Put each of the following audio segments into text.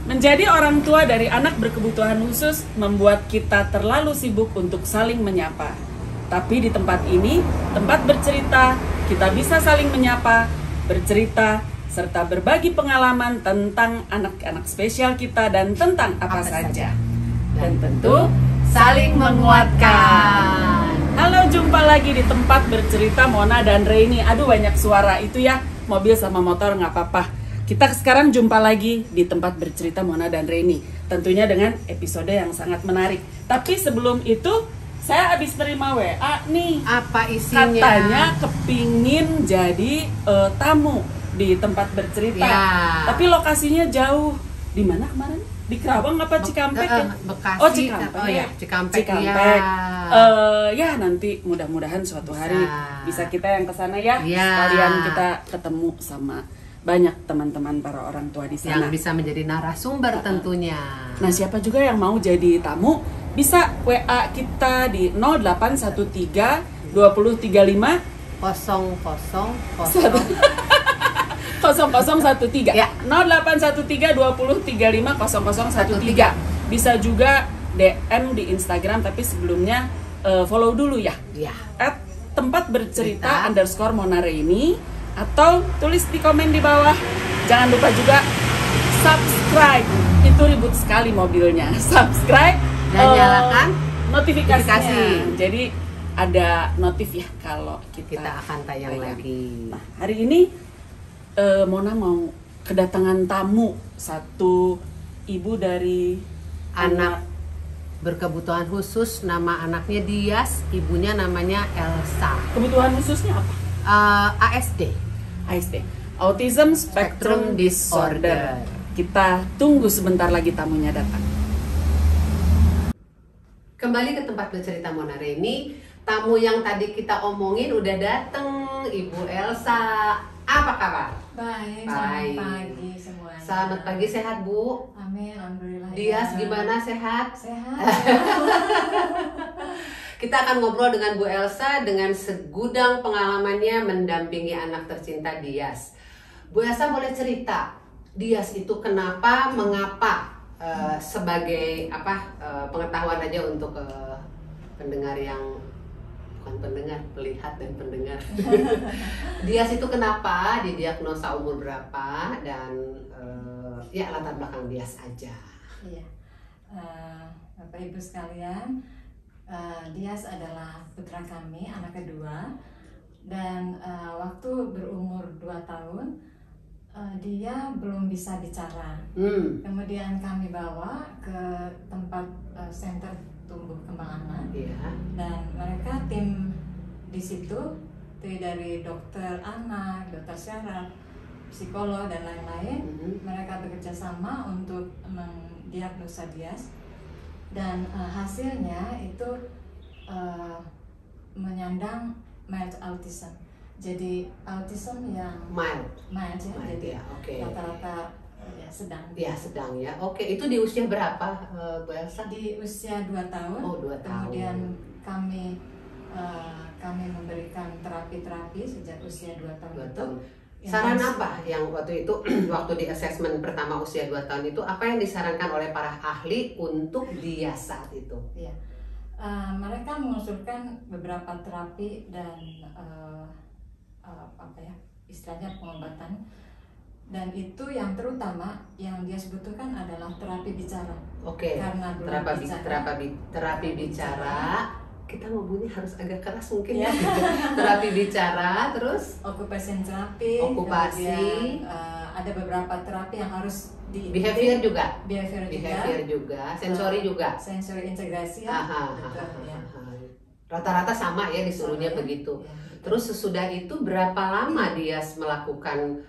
Menjadi orang tua dari anak berkebutuhan khusus membuat kita terlalu sibuk untuk saling menyapa. Tapi di tempat ini, tempat bercerita, kita bisa saling menyapa, bercerita, serta berbagi pengalaman tentang anak-anak spesial kita dan tentang apa saja. Dan tentu saling menguatkan. Halo, jumpa lagi di tempat bercerita Mona dan Reini. Aduh, banyak suara itu ya, mobil sama motor nggak apa-apa. Kita sekarang jumpa lagi di tempat bercerita Mona dan Reini. Tentunya dengan episode yang sangat menarik. Tapi sebelum itu, saya habis terima WA nih. Apa isinya? Katanya kepingin jadi tamu di tempat bercerita. Ya. Tapi lokasinya jauh. Di mana kemarin? Di Kerawang apa Cikampek ya? Bekasi. Oh, Cikampek. Oh ya, Cikampek. Cikampek. Ya. Ya nanti mudah-mudahan suatu hari bisa kita yang kesana ya. Ya. Sekalian kita ketemu sama banyak teman-teman para orang tua di sana Yang bisa menjadi narasumber tentunya. Nah, siapa juga yang mau jadi tamu bisa WA kita di 0813 2035 0000 0013 Ya. 0813 2035 0013. Bisa juga DM di Instagram, tapi sebelumnya follow dulu ya. Ya. @tempat bercerita _ Mona Reini, atau tulis di komen di bawah. Jangan lupa juga subscribe. Itu ribut sekali mobilnya. Subscribe Dan nyalakan notifikasinya. Jadi ada notif ya kalau Kita akan tayang lagi. Nah, hari ini Mona mau kedatangan tamu, satu ibu dari Anak berkebutuhan khusus, nama anaknya Dias, ibunya namanya Elsa. Kebutuhan khususnya apa? ASD. ASD, Autism Spectrum Disorder. Kita tunggu sebentar lagi tamunya datang. Kembali ke tempat bercerita Mona Reini. Tamu yang tadi kita omongin udah dateng, Ibu Elsa. Apa kabar? Baik, Baik. selamat pagi semuanya. Selamat pagi, sehat Bu? Amin, alhamdulillah. Dias ya. gimana, sehat? Sehat. Kita akan ngobrol dengan Bu Elsa dengan segudang pengalamannya mendampingi anak tercinta Dias. Bu Elsa boleh cerita, Dias itu kenapa, mengapa, sebagai pengetahuan aja untuk pendengar yang bukan pendengar, pelihat dan pendengar. Dias itu kenapa, didiagnosa umur berapa, dan ya latar belakang Dias aja. Iya. Bapak Ibu sekalian, Dias adalah putra kami, anak kedua. Dan waktu berumur 2 tahun, dia belum bisa bicara. Kemudian kami bawa ke tempat center tumbuh kembang anak. Iya. Dan mereka tim di situ dari dokter anak, dokter syaraf, psikolog dan lain-lain. Mereka bekerja sama untuk mendiagnosa Dias, dan hasilnya itu menyandang mild autism. Jadi autism yang mild ya, jadi ya, okay. rata-rata ya sedang. Ya, sedang ya. Oke, itu di usia berapa, Bu Elsa? Di usia 2 tahun. Oh, 2 tahun. Kemudian kami memberikan terapi-terapi sejak usia 2 tahun. 2 tahun. Saran apa yang waktu itu, waktu di assessment pertama usia 2 tahun itu, apa yang disarankan oleh para ahli untuk Dias saat itu? Iya. Mereka mengusulkan beberapa terapi dan istilahnya pengobatan, dan itu yang terutama yang dia butuhkan adalah terapi bicara. Oke. Karena terapi bicara. Kita ngomongnya harus agak keras mungkin ya. Terapi bicara, terus occupation terapi, okupasi. kemudian, ada beberapa terapi yang harus di behavior juga, behavior juga, sensori juga, sensori integrasi ya. Rata-rata sama ya disuruhnya begitu. Ya, betul. Terus sesudah itu berapa lama dia melakukan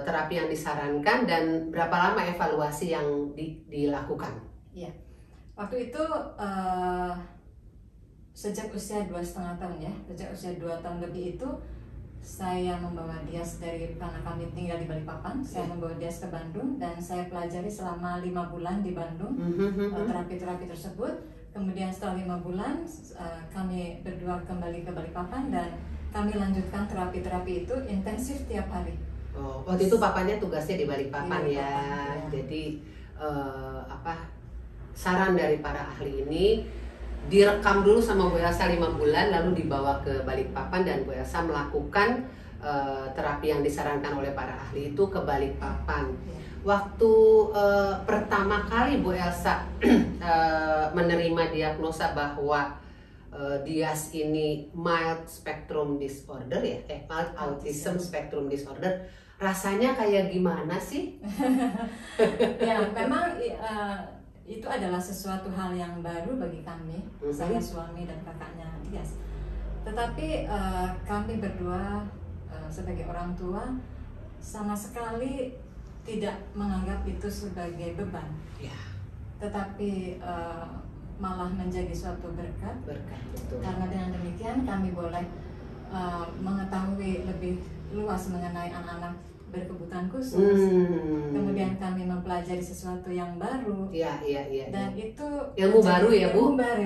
terapi yang disarankan dan berapa lama evaluasi yang dilakukan? Iya, waktu itu sejak usia 2,5 tahun ya, sejak usia 2 tahun lebih itu saya membawa Dias dari, karena kami tinggal di Balikpapan, saya membawa Dias ke Bandung dan saya pelajari selama 5 bulan di Bandung terapi-terapi tersebut. Kemudian setelah 5 bulan kami berdua kembali ke Balikpapan dan kami lanjutkan terapi-terapi itu intensif tiap hari. Oh, waktu itu papanya tugasnya di Balikpapan ya. Ya. Jadi saran dari para ahli ini direkam dulu sama Bu Elsa 5 bulan, lalu dibawa ke Balikpapan dan Bu Elsa melakukan terapi yang disarankan oleh para ahli itu ke Balikpapan. Ya. Waktu pertama kali Bu Elsa menerima diagnosa bahwa Dias ini mild spectrum disorder ya, mild autism spectrum disorder, rasanya kayak gimana sih? Ya, memang itu adalah sesuatu hal yang baru bagi kami, saya, suami dan kakaknya Dias. Tetapi kami berdua sebagai orang tua sama sekali tidak menganggap itu sebagai beban. Ya. Tetapi malah menjadi suatu berkat. Berkat, betul. Karena dengan demikian kami boleh mengetahui lebih luas mengenai anak-anak berkebutuhan khusus. Kemudian kami mempelajari sesuatu yang baru. Iya. Dan itu ilmu baru ya, Bu? Ilmu baru.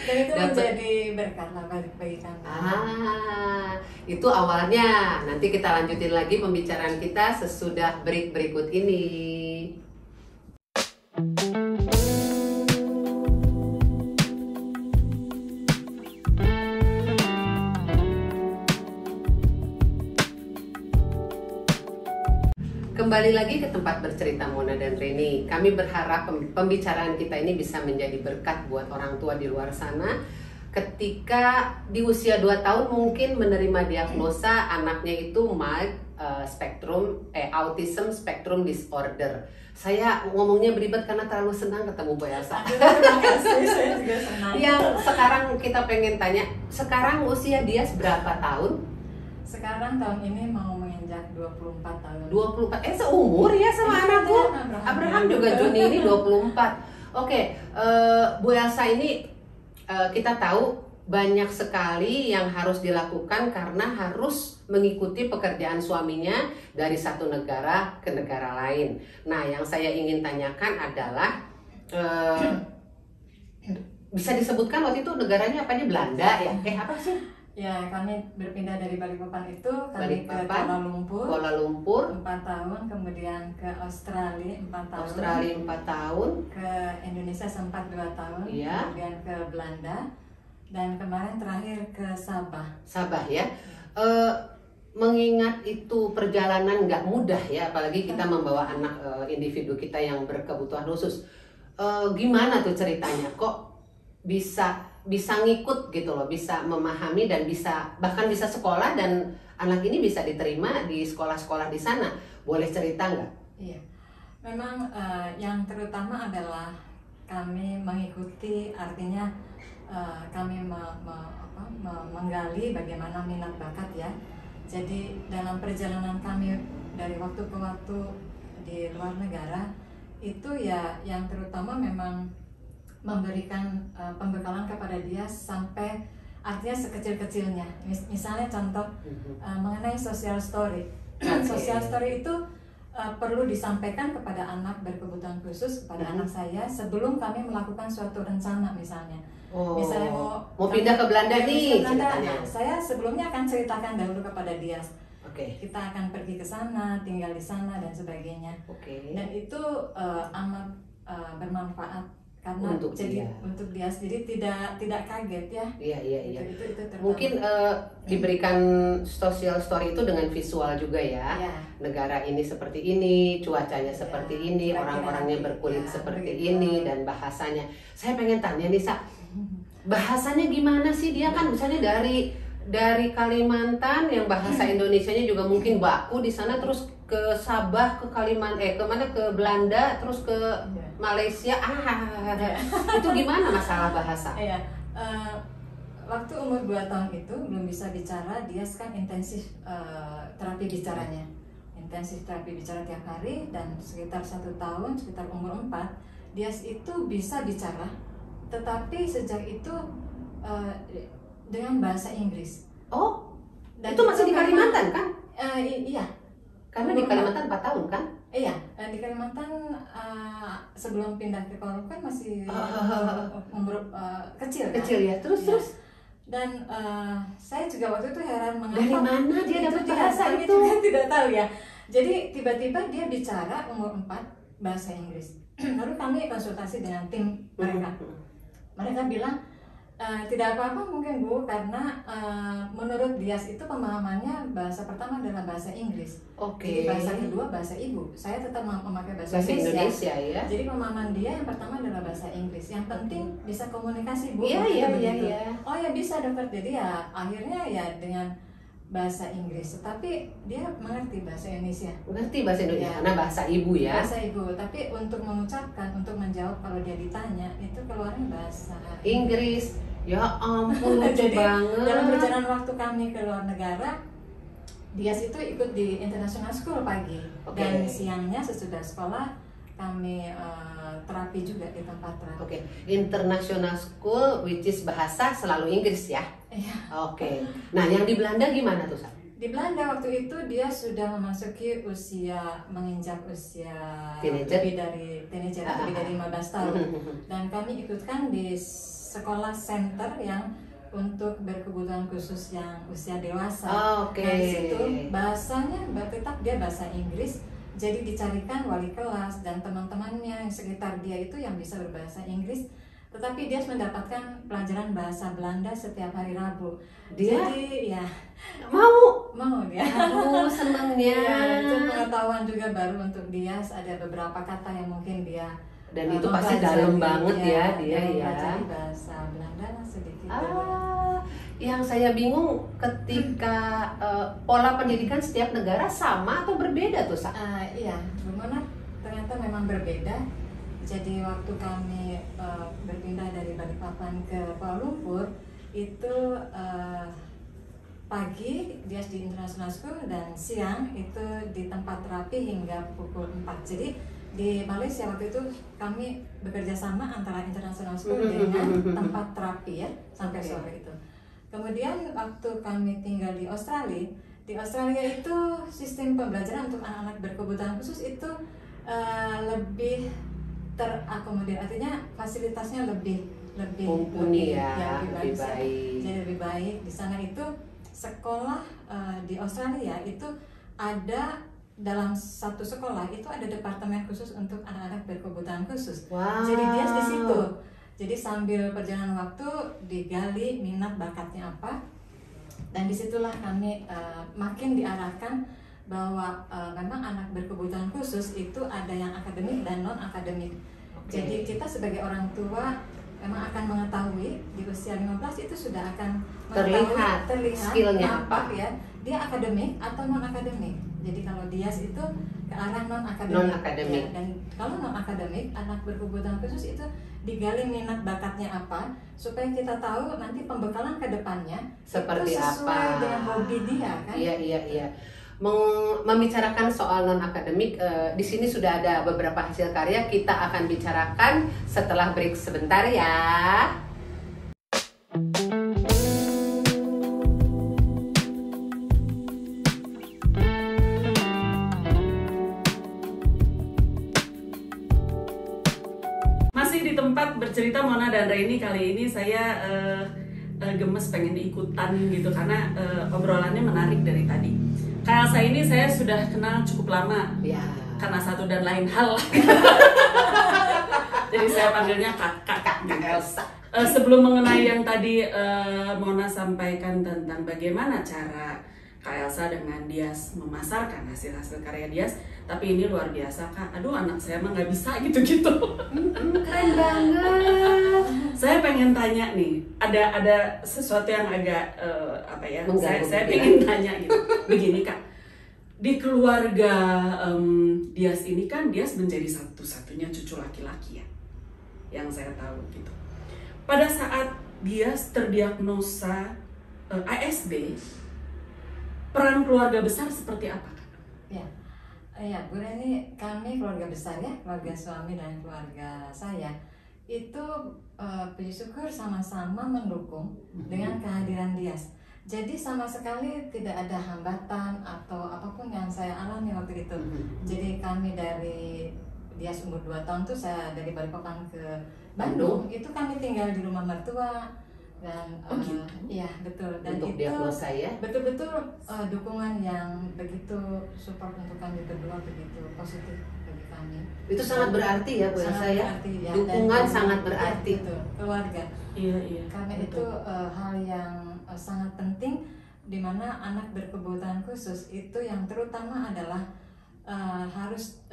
Dan itu menjadi berkat lah bagi kami. Itu awalnya. Nanti kita lanjutin lagi pembicaraan kita sesudah break berikut ini. Kembali lagi ke tempat bercerita Mona dan Reni. Kami berharap pembicaraan kita ini bisa menjadi berkat buat orang tua di luar sana. Ketika di usia 2 tahun mungkin menerima diagnosa anaknya itu mild autism spectrum disorder. Saya ngomongnya beribet karena terlalu senang ketemu Bu Elsa. Terima kasih, saya juga senang. Yang sekarang kita pengen tanya, sekarang usia dia berapa tahun? Sekarang tahun ini mau menginjak 24 tahun. 24, seumur ya sama anakku. Abraham juga Juni ini 24. Oke, Bu Elsa ini kita tahu banyak sekali yang harus dilakukan karena harus mengikuti pekerjaan suaminya dari satu negara ke negara lain. Nah, yang saya ingin tanyakan adalah bisa disebutkan waktu itu negaranya apanya, Belanda ya? Apa sih? Ya, kami berpindah dari Balikpapan itu, kami ke Balikpapan, Kuala Lumpur 4 tahun, kemudian ke Australia 4 tahun. Australia 4 tahun. Ke Indonesia sempat 2 tahun, Iya. kemudian ke Belanda, dan kemarin terakhir ke Sabah. Sabah ya. Mengingat itu perjalanan nggak mudah ya, apalagi kita membawa anak individu kita yang berkebutuhan khusus. Gimana tuh ceritanya? Kok bisa ngikut gitu loh, bisa memahami dan bahkan bisa sekolah dan anak ini bisa diterima di sekolah-sekolah di sana. Boleh cerita nggak? Iya, memang yang terutama adalah kami mengikuti, artinya kami menggali bagaimana minat bakat ya. Jadi dalam perjalanan kami dari waktu ke waktu di luar negara itu ya yang terutama memang memberikan pembekalan kepada dia sampai artinya sekecil-kecilnya. Misalnya contoh mengenai social story. Social story itu perlu disampaikan kepada anak berkebutuhan khusus, kepada anak saya sebelum kami melakukan suatu rencana misalnya. Misalnya mau pindah ke Belanda nih ceritanya. Saya sebelumnya akan ceritakan dahulu kepada dia. Kita akan pergi ke sana, tinggal di sana dan sebagainya. Dan itu amat bermanfaat karena untuk dia sendiri tidak kaget ya. Iya. Itu mungkin diberikan social story itu dengan visual juga ya. Negara ini seperti ini, cuacanya seperti ini, orang-orangnya berkulit seperti ini, dan bahasanya. Saya pengen tanya nih, Sa, bahasanya gimana sih? Dia kan misalnya dari Kalimantan yang bahasa Indonesianya juga mungkin baku di sana, terus ke Sabah, ke ke Belanda, terus ke Malaysia. Itu gimana masalah bahasa? waktu umur 2 tahun itu belum bisa bicara, dia kan intensif terapi bicaranya. Intensif terapi bicara tiap hari, dan sekitar 1 tahun, sekitar umur 4, dia itu bisa bicara, tetapi sejak itu dengan bahasa Inggris. Oh, Dan itu masih di Kalimantan kan? Iya. Karena di Kalimantan 4 tahun kan? Iya, di Kalimantan sebelum pindah ke Kuala Lumpur masih umur kecil kan? Kecil ya, terus Iya. terus. Dan saya juga waktu itu heran mengapa Dari mana dia dapat bahasa kami itu? juga tidak tahu ya. Jadi tiba-tiba dia bicara umur 4 bahasa Inggris. Lalu kami konsultasi dengan tim mereka. Mereka bilang tidak apa-apa mungkin Bu, karena menurut Dias itu pemahamannya bahasa pertama adalah bahasa Inggris. Oke. Jadi bahasa kedua bahasa ibu. Saya tetap memakai bahasa Indonesia ya. Jadi pemahaman dia yang pertama adalah bahasa Inggris. Yang penting bisa komunikasi Bu. Iya, Waktu iya, itu begitu. iya. Oh ya bisa dokter. Jadi ya akhirnya ya dengan bahasa Inggris, tetapi dia mengerti bahasa Indonesia. Mengerti bahasa Indonesia Ya. karena bahasa ibu ya. Bahasa ibu, tapi untuk mengucapkan, untuk menjawab kalau dia ditanya itu keluarnya bahasa Inggris. Ya ampun, lucu Jadi banget. dalam perjalanan waktu kami ke luar negara, Dias itu ikut di international school pagi. Oke. Dan siangnya sesudah sekolah kami terapi juga di tempat terapi. Oke, international school which is bahasa selalu Inggris ya. Iya. Oke. Nah, yang di Belanda gimana tuh, Sa? Di Belanda waktu itu dia sudah memasuki menginjak usia Teenager? lebih dari teenager, lebih dari 15 tahun. Dan kami ikutkan di sekolah center yang untuk berkebutuhan khusus yang usia dewasa. Oke. Nah, di situ bahasanya tetap dia bahasa Inggris. Jadi dicarikan wali kelas dan teman-temannya yang sekitar dia itu yang bisa berbahasa Inggris. Tetapi dia mendapatkan pelajaran bahasa Belanda setiap hari Rabu. Dia Jadi ya mau dia. Aduh, senengnya. Ya, itu pengetahuan juga baru untuk dia. Ada beberapa kata yang mungkin dia Dan itu pasti dalam banget ya dia ya. Pelajari bahasa Belanda lah sedikit. Yang saya bingung ketika pola pendidikan setiap negara sama atau berbeda tuh, Sa? Iya, Bu Mona, ternyata memang berbeda. Jadi waktu kami berpindah dari Balikpapan ke Kuala Lumpur itu pagi dia di International School dan siang itu di tempat terapi hingga pukul 4. Jadi di Malaysia waktu itu kami bekerja sama antara International School dengan tempat terapi ya sampai sore itu. Kemudian waktu kami tinggal di Australia itu sistem pembelajaran untuk anak-anak berkebutuhan khusus itu lebih terakomodir, artinya fasilitasnya lebih mumpuni ya, lebih bagus. baik. Jadi lebih baik di sana itu sekolah di Australia itu ada dalam satu sekolah itu ada departemen khusus untuk anak-anak berkebutuhan khusus. Wow. Jadi dia di situ. Jadi sambil perjalanan waktu digali minat bakatnya apa, dan disitulah kami makin diarahkan bahwa memang anak berkebutuhan khusus itu ada yang akademik dan non akademik. Jadi kita sebagai orang tua memang akan mengetahui di usia 15 itu sudah akan terlihat skillnya apa ya, dia akademik atau non akademik. Jadi kalau Dias itu ke arah non akademik. Ya, dan kalau non akademik anak berkebutuhan khusus itu digali minat bakatnya apa supaya kita tahu nanti pembekalan ke depannya seperti itu sesuai apa dengan hobi dia kan. Iya. Membicarakan soal non akademik, di sini sudah ada beberapa hasil karya, kita akan bicarakan setelah break sebentar ya. Masih di tempat bercerita Mona dan Raini, kali ini saya gemes pengen ikutan gitu karena obrolannya menarik dari tadi. Kak Elsa ini saya sudah kenal cukup lama Ya. karena satu dan lain hal. Jadi saya panggilnya Kak Elsa. Sebelum mengenai yang tadi Mona sampaikan tentang bagaimana cara Kak Elsa dengan Dias memasarkan hasil-hasil karya Dias, tapi ini luar biasa Kak. Aduh, anak saya mah nggak bisa gitu-gitu. Keren banget. Saya pengen tanya nih, ada sesuatu yang agak apa ya? Saya pengen tanya gitu. Begini Kak, di keluarga Dias ini kan Dias menjadi satu-satunya cucu laki-laki ya, yang saya tahu gitu. Pada saat dia terdiagnosa ASD, peran keluarga besar seperti apa? Ya, Bu Reni, kami keluarga besar ya, keluarga suami dan keluarga saya itu puji syukur sama-sama mendukung dengan kehadiran Dias. Jadi sama sekali tidak ada hambatan atau apapun yang saya alami waktu itu. Jadi kami dari Dias umur 2 tahun tuh saya dari Balikpapan ke Bandung, itu kami tinggal di rumah mertua dan gitu? iya betul, dan Untuk itu diagnosa ya. betul-betul dukungan yang begitu support untuk kami berdua, begitu positif bagi kami. Itu sangat berarti ya Bu Elsa ya. Berarti, ya. Dukungan Dan sangat berarti. betul, keluarga. Iya. Karena betul. itu hal yang sangat penting, di mana anak berkebutuhan khusus itu yang terutama adalah harus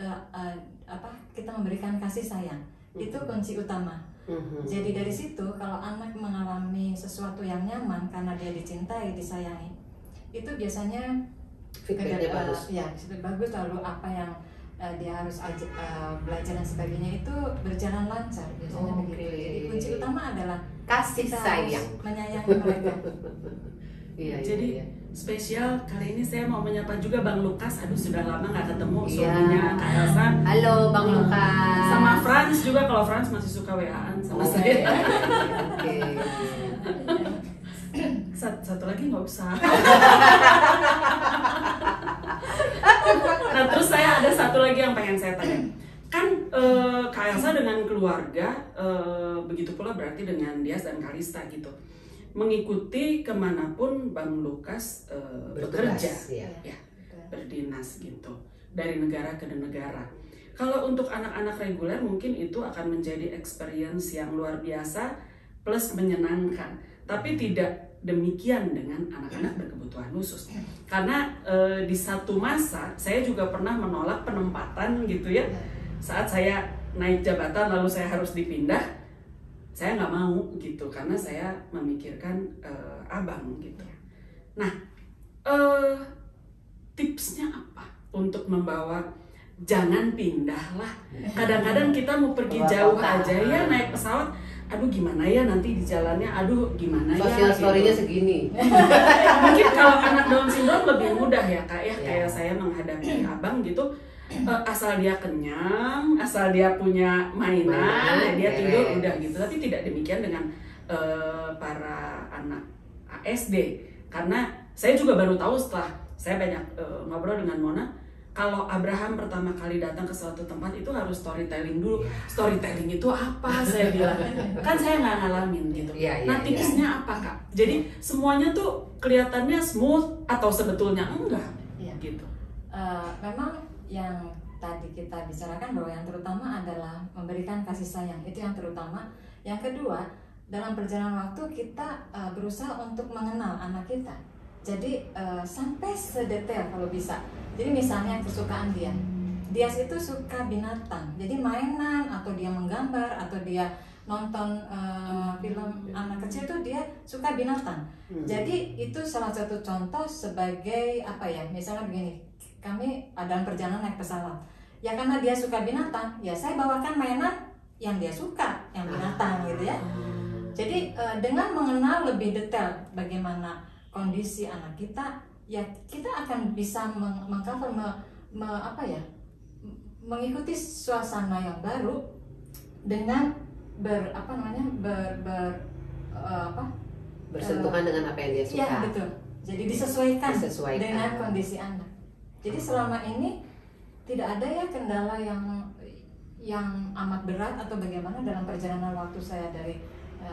kita memberikan kasih sayang. Itu kunci utama. Jadi dari situ kalau anak mengalami sesuatu yang nyaman karena dia dicintai, disayangi, itu biasanya Feedbacknya bagus. Ya, bagus. Lalu apa yang dia harus belajar dan sebagainya itu berjalan lancar biasanya begitu. Jadi kunci utama adalah Kasih kita sayang. harus menyayangi mereka. Jadi spesial kali ini saya mau menyapa juga Bang Lukas. Aduh, sudah lama nggak ketemu, Iya. suaminya Kak Elsa. Halo Bang Lukas. Sama Frans juga, kalau Frans masih suka WA-an sama saya. Oke. Satu lagi nggak usah. Nah, terus saya ada satu lagi yang pengen saya tanya. Kan Kak Elsa dengan keluarga, begitu pula berarti dengan Dias dan Kalista gitu, mengikuti kemanapun Bang Lukas bekerja, ya, berdinas gitu, dari negara ke negara. Kalau untuk anak-anak reguler mungkin itu akan menjadi experience yang luar biasa plus menyenangkan. Tapi tidak demikian dengan anak-anak berkebutuhan khusus. Karena di satu masa saya juga pernah menolak penempatan gitu ya. Saat saya naik jabatan lalu saya harus dipindah, saya nggak mau gitu karena saya memikirkan abang gitu. Nah, tipsnya apa untuk membawa, jangan pindah lah. Kadang-kadang kita mau pergi jauh aja ya naik pesawat, aduh gimana ya nanti di jalannya, aduh gimana ya. Sosial story-nya gitu. segini. Mungkin kalau anak Down syndrome lebih mudah ya Kak ya, kayak saya menghadapi abang gitu. Asal dia kenyang, asal dia punya mainan, dia tidur udah gitu. Tapi tidak demikian dengan para anak ASD. Karena saya juga baru tahu setelah saya banyak ngobrol dengan Mona, kalau Abraham pertama kali datang ke suatu tempat itu harus storytelling dulu. Storytelling itu apa? Saya bilang, kan saya nggak ngalamin gitu. Nah tipsnya apa Kak? Jadi semuanya tuh kelihatannya smooth atau sebetulnya enggak? Gitu. Memang yang tadi kita bicarakan bahwa yang terutama adalah memberikan kasih sayang, itu yang terutama. Yang kedua, dalam perjalanan waktu kita berusaha untuk mengenal anak kita. Jadi sampai sedetail kalau bisa. Jadi misalnya kesukaan Dias itu suka binatang. Jadi mainan atau dia menggambar atau dia nonton film anak kecil tuh dia suka binatang. Jadi itu salah satu contoh sebagai apa ya? Misalnya begini. Kami dalam perjalanan naik pesawat, ya karena dia suka binatang, ya saya bawakan mainan yang dia suka, yang binatang gitu ya. Jadi dengan mengenal lebih detail bagaimana kondisi anak kita, ya kita akan bisa mengcover, mengikuti suasana yang baru dengan bersentuhan dengan apa yang dia suka. Ya betul. Jadi disesuaikan dengan kondisi anak. Jadi selama ini tidak ada ya kendala yang amat berat atau bagaimana dalam perjalanan waktu saya dari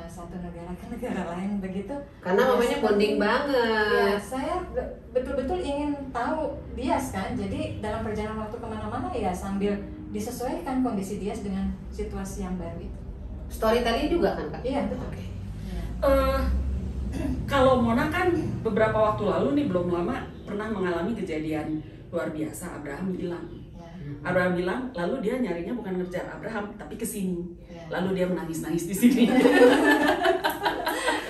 satu negara ke negara lain begitu. Karena mamanya bonding banget. Ya, saya betul-betul ingin tahu Dias kan. Jadi dalam perjalanan waktu kemana-mana ya sambil disesuaikan kondisi Dias dengan situasi yang baru itu. Storytelling juga kan Kak? Iya betul. Kalau Mona kan beberapa waktu lalu nih belum lama pernah mengalami kejadian luar biasa. Abraham bilang, lalu dia nyarinya bukan ngejar Abraham tapi ke sini. Lalu dia menangis-nangis di sini.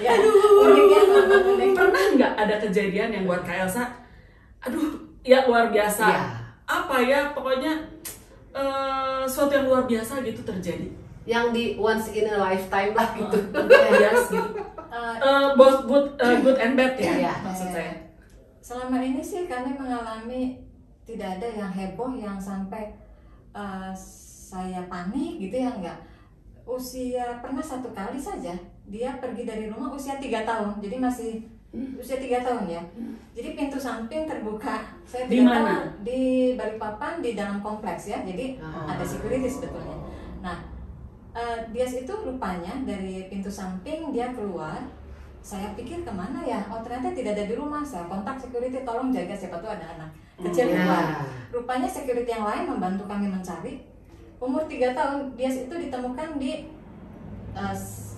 Aduh, pernah nggak ada kejadian yang buat Kak Elsa, aduh, ya luar biasa. Apa ya, pokoknya suatu yang luar biasa gitu terjadi. yang di once in a lifetime lah gitu. Yes, gitu. Both good and bad ya, Iya. maksud saya. Selama ini sih kami mengalami tidak ada yang heboh yang sampai saya panik gitu ya, enggak. Pernah 1 kali saja dia pergi dari rumah usia 3 tahun, jadi masih usia 3 tahun ya. Jadi pintu samping terbuka. Saya Di tidak mana? tahu, di Balikpapan, di dalam kompleks ya. Jadi ada security sebetulnya. Nah, dia itu rupanya dari pintu samping dia keluar. Saya pikir kemana ya? Oh ternyata tidak ada di rumah. Saya kontak security, tolong jaga, siapa tuh ada anak kecil di luar. Rupanya security yang lain membantu kami mencari. Umur 3 tahun, dia itu ditemukan di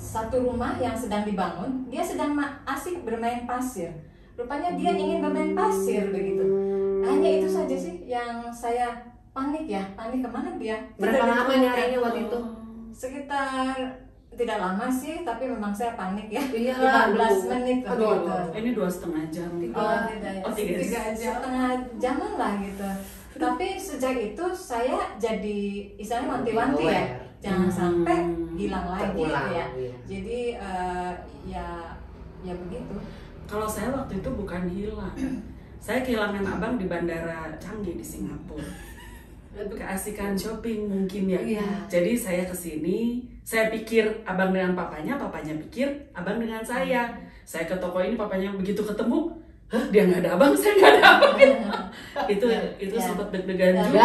satu rumah yang sedang dibangun. Dia sedang asik bermain pasir. Rupanya dia ingin bermain pasir begitu. Hanya itu saja sih yang saya panik ya. Panik kemana dia? Berapa lama nyarinya waktu itu? Sekitar tidak lama sih, tapi memang saya panik ya. Iyalah, 15 menit aduh. begitu. Ini 2,5 jam. Oh, tiga. 3 jam, setengah jaman lah gitu. Tapi sejak itu saya jadi istilahnya wanti-wanti ya, jangan sampai hilang lagi Terulang, ya. iya. Jadi ya begitu. Kalau saya waktu itu bukan hilang, saya kehilangan abang di Bandara Changi di Singapura. Keasikan shopping mungkin ya. Iya. Jadi saya kesini, saya pikir abang dengan papanya pikir abang dengan saya. Saya ke toko ini, papanya begitu ketemu, hah, dia nggak ada abang, saya nggak ada abang. itu sempat deg-degan juga.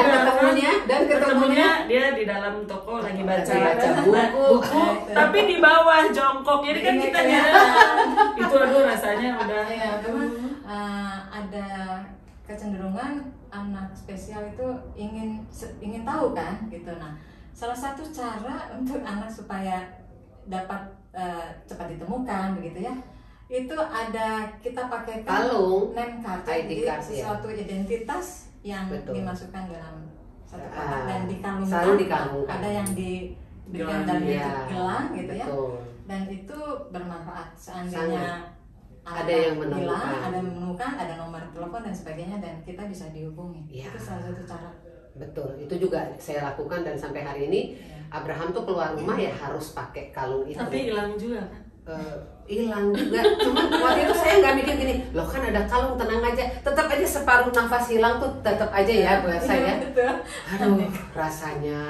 Dan ketemunya dia di dalam toko lagi baca buku. Tapi di bawah jongkok, jadi kan kita itu aduh rasanya udah. Ya, memang ada kecenderungan anak spesial itu ingin tahu kan gitu. Nah, salah satu cara untuk anak supaya dapat cepat ditemukan begitu ya, itu ada kita pakai kalung, name card, ID jadi card, sesuatu identitas yang Betul. dimasukkan dalam satu kotak dan dikalungkan. selalu dikalungkan. Ada yang diberikan Gelang, dalam ya. bentuk gelang gitu ya. Betul. Dan itu bermanfaat seandainya Sangat. Ada yang menemukan. hilang, ada yang menemukan, ada nomor telepon dan sebagainya, dan kita bisa dihubungi. Ya. Itu salah satu cara. Betul, itu juga saya lakukan dan sampai hari ini Abraham tuh keluar rumah ya harus pakai kalung itu. Tapi hilang juga kan? Hilang juga. Cuma waktu itu saya nggak mikir gini, loh kan ada kalung, tenang aja. Tetap aja separuh nafas hilang tuh tetap aja ya buat saya. Betul. Aduh, rasanya.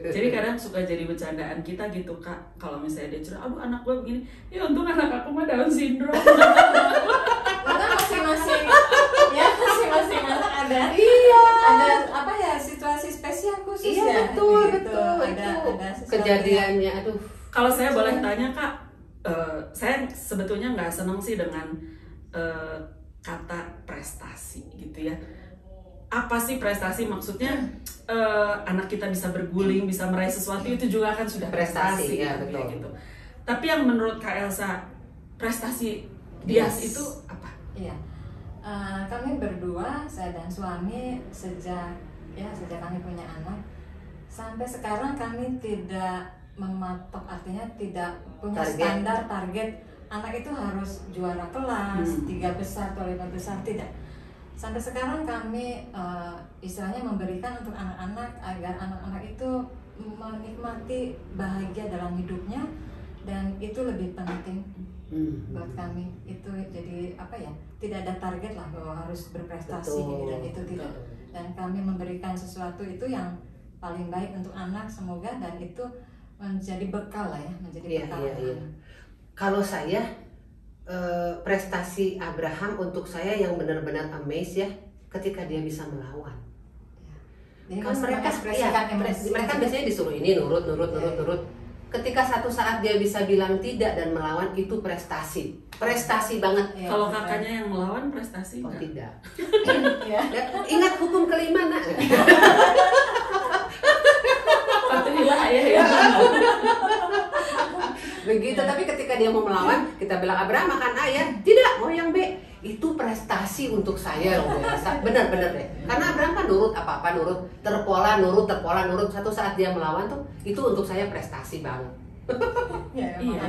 Jadi kadang suka jadi bercandaan kita gitu Kak, kalau misalnya dia cerita, aduh anak gue begini, ya untung anak aku mah Down syndrome. Karena masing-masing anak ada. Iya. Ada apa ya, situasi spesial khusus Iya, ya. betul, gitu. betul. Ada sesuatu Kejadiannya, aduh. Kalau saya boleh tanya Kak, saya sebetulnya nggak seneng sih dengan kata prestasi gitu ya. Apa sih prestasi? Maksudnya anak kita bisa berguling, bisa meraih sesuatu, itu juga kan sudah prestasi ya, kan, betul. gitu. Tapi yang menurut Kak Elsa prestasi Dias itu apa? Iya. Kami berdua, saya dan suami sejak kami punya anak sampai sekarang kami tidak mematok, artinya tidak punya standar target anak itu harus juara kelas 3 besar atau 5 besar, tidak. Sampai sekarang kami istilahnya memberikan untuk anak-anak agar anak-anak itu menikmati bahagia dalam hidupnya, dan itu lebih penting buat kami. Itu jadi apa ya, tidak ada target lah bahwa harus berprestasi ini dan itu, tidak. Dan kami memberikan sesuatu itu yang paling baik untuk anak, semoga, dan itu menjadi bekal lah ya, menjadi bekal. Iya. Kalau saya prestasi Abraham untuk saya yang benar-benar amazed ya, ketika dia bisa melawan. Jadi Kan mereka biasanya disuruh ini nurut. Ketika satu saat dia bisa bilang tidak dan melawan, itu prestasi banget. Kalau kakaknya yang melawan prestasi Oh nggak? tidak. Ya. Ingat hukum kelima nak. Alhamdulillah ya. Begitu, tapi ketika dia mau melawan, kita bilang Abraham makan ayam, tidak, mau yang B. Itu prestasi untuk saya loh, bener-bener deh. Karena Abraham kan nurut apa-apa, terpola nurut. Satu saat dia melawan tuh, itu untuk saya prestasi banget. Ya, Iya.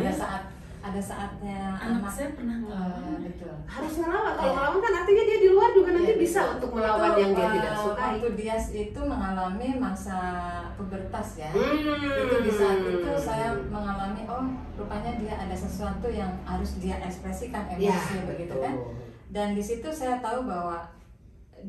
ada saatnya Anak saya pernah ngelawan. betul. Harus ngelawan. Kalau ngelawan kan artinya dia di luar juga nanti bisa bisa untuk melawan yang dia tidak sukai. Waktu Dias itu mengalami masa pubertas ya. Itu di saat itu saya mengalami, oh rupanya dia ada sesuatu yang harus dia ekspresikan emosi begitu kan. Dan di situ saya tahu bahwa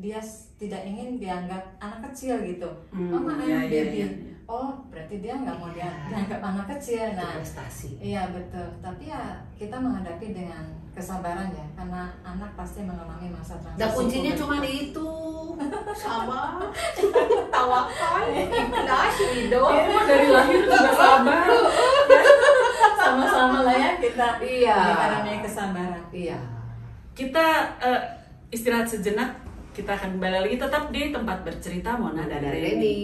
dia tidak ingin dianggap anak kecil gitu. Mama I'm baby. Oh berarti dia nggak mau dianggap anak kecil. Nah, prestasi. Iya betul. Tapi ya kita menghadapi dengan kesabaran ya, karena anak pasti mengalami masa transisi. Dan kuncinya cuma itu, sama tawakal, ikhlas, ridho. Dari lahir juga sabar. Sama-sama lah ya kita. Iya. Karena kesabaran. Iya. Kita istirahat sejenak. Kita akan kembali lagi tetap di tempat bercerita Mona dan Reni.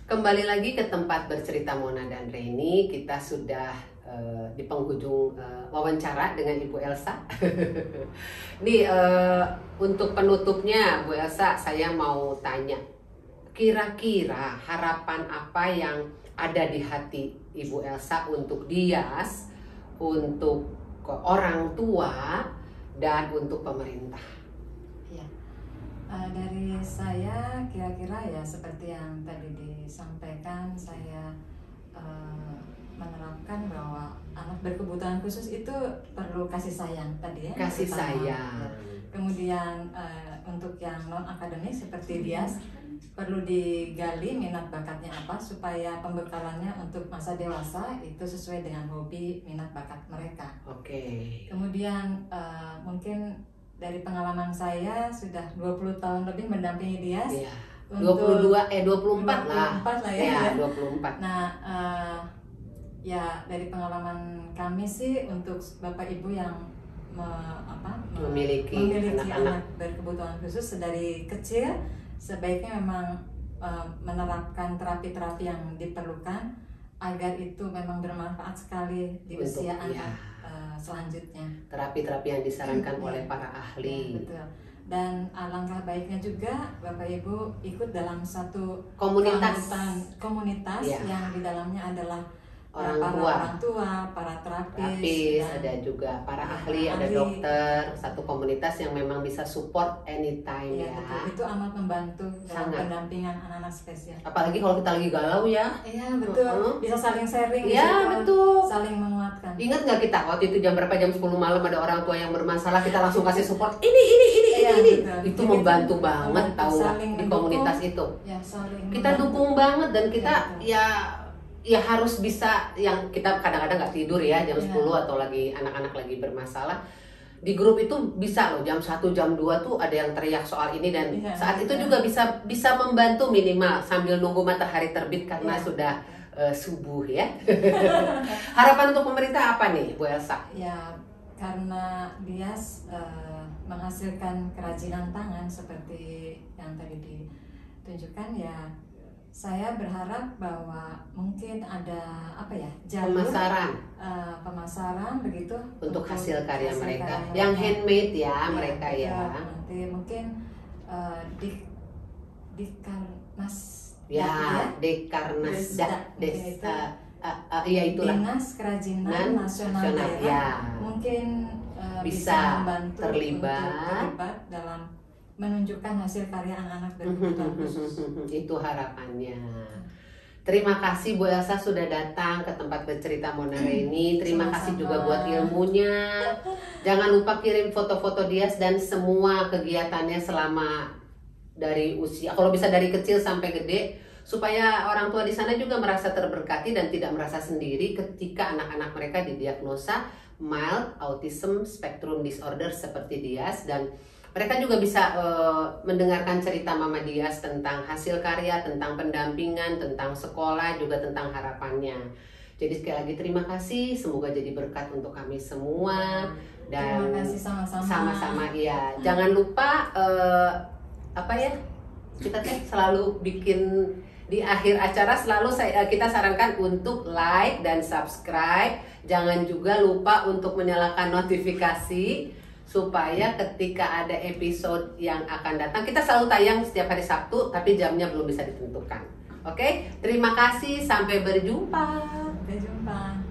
Kembali lagi ke tempat bercerita Mona dan Reni. Kita sudah di penghujung wawancara dengan Ibu Elsa. Nih untuk penutupnya Bu Elsa, saya mau tanya, kira-kira harapan apa yang ada di hati Ibu Elsa untuk Dias, untuk orang tua, dan untuk pemerintah? Ya. Dari saya kira-kira ya seperti yang tadi disampaikan, saya menerapkan bahwa anak berkebutuhan khusus itu perlu kasih sayang tadi ya. Kasih pertama. sayang. Kemudian untuk yang non akademik seperti Dias perlu digali minat bakatnya apa supaya pembekalannya untuk masa dewasa itu sesuai dengan hobi minat bakat mereka. Oke. Kemudian mungkin dari pengalaman saya sudah 20 tahun lebih mendampingi Dias. Iya. 24 lah. 24 lah ya. Ya, 24. Nah, ya dari pengalaman kami sih untuk Bapak Ibu yang memiliki anak-anak anak berkebutuhan khusus dari kecil, sebaiknya memang menerapkan terapi-terapi yang diperlukan agar itu memang bermanfaat sekali di usia anak selanjutnya. Terapi-terapi yang disarankan oleh para ahli. Ya, betul. Dan alangkah baiknya juga Bapak Ibu ikut dalam satu komunitas yang di dalamnya adalah orang tua, para terapis, ada juga para ahli, ada dokter, satu komunitas yang memang bisa support anytime ya. Betul. Itu amat membantu dalam Sangat. pendampingan anak-anak spesial. Apalagi kalau kita lagi galau ya. Iya betul, bisa saling sharing. Iya betul. Saling menguatkan. Ingat nggak kita waktu itu jam berapa, jam 10 malam ada orang tua yang bermasalah, kita langsung kasih support ini. Betul. Itu membantu banget tahu di komunitas itu. Ya, saling kita membantu. dukung banget dan kita ya harus bisa, yang kita kadang-kadang nggak tidur ya jam 10 atau lagi anak-anak lagi bermasalah. Di grup itu bisa loh jam 1 jam 2 tuh ada yang teriak soal ini, dan saat itu juga bisa membantu minimal sambil nunggu matahari terbit karena sudah subuh ya. Harapan untuk pemerintah apa nih Bu Elsa? Ya karena Dias menghasilkan kerajinan tangan seperti yang tadi ditunjukkan, ya saya berharap bahwa mungkin ada jalur pemasaran begitu untuk hasil karya mereka yang handmade ya, mereka ya. Nanti mungkin Dekarnas Dekarnas itulah Dinas Kerajinan Nasional ya. Mungkin bisa membantu terlibat dalam menunjukkan hasil karya anak-anak berkebutuhan khusus. Itu harapannya. Terima kasih Bu Elsa sudah datang ke tempat bercerita Mona Reni. Terima kasih juga buat ilmunya. Jangan lupa kirim foto-foto Dias dan semua kegiatannya selama dari usia, kalau bisa dari kecil sampai gede, supaya orang tua di sana juga merasa terberkati dan tidak merasa sendiri ketika anak-anak mereka didiagnosa mild autism spectrum disorder seperti Dias. Dan mereka juga bisa mendengarkan cerita Mama Dias tentang hasil karya, tentang pendampingan, tentang sekolah, juga tentang harapannya. Jadi sekali lagi terima kasih, semoga jadi berkat untuk kami semua. Dan terima kasih sama-sama. Sama-sama ya. Jangan lupa kita selalu bikin di akhir acara selalu kita sarankan untuk like dan subscribe. Jangan juga lupa untuk menyalakan notifikasi supaya ketika ada episode yang akan datang, kita selalu tayang setiap hari Sabtu, tapi jamnya belum bisa ditentukan. Oke, terima kasih, sampai berjumpa. Sampai jumpa.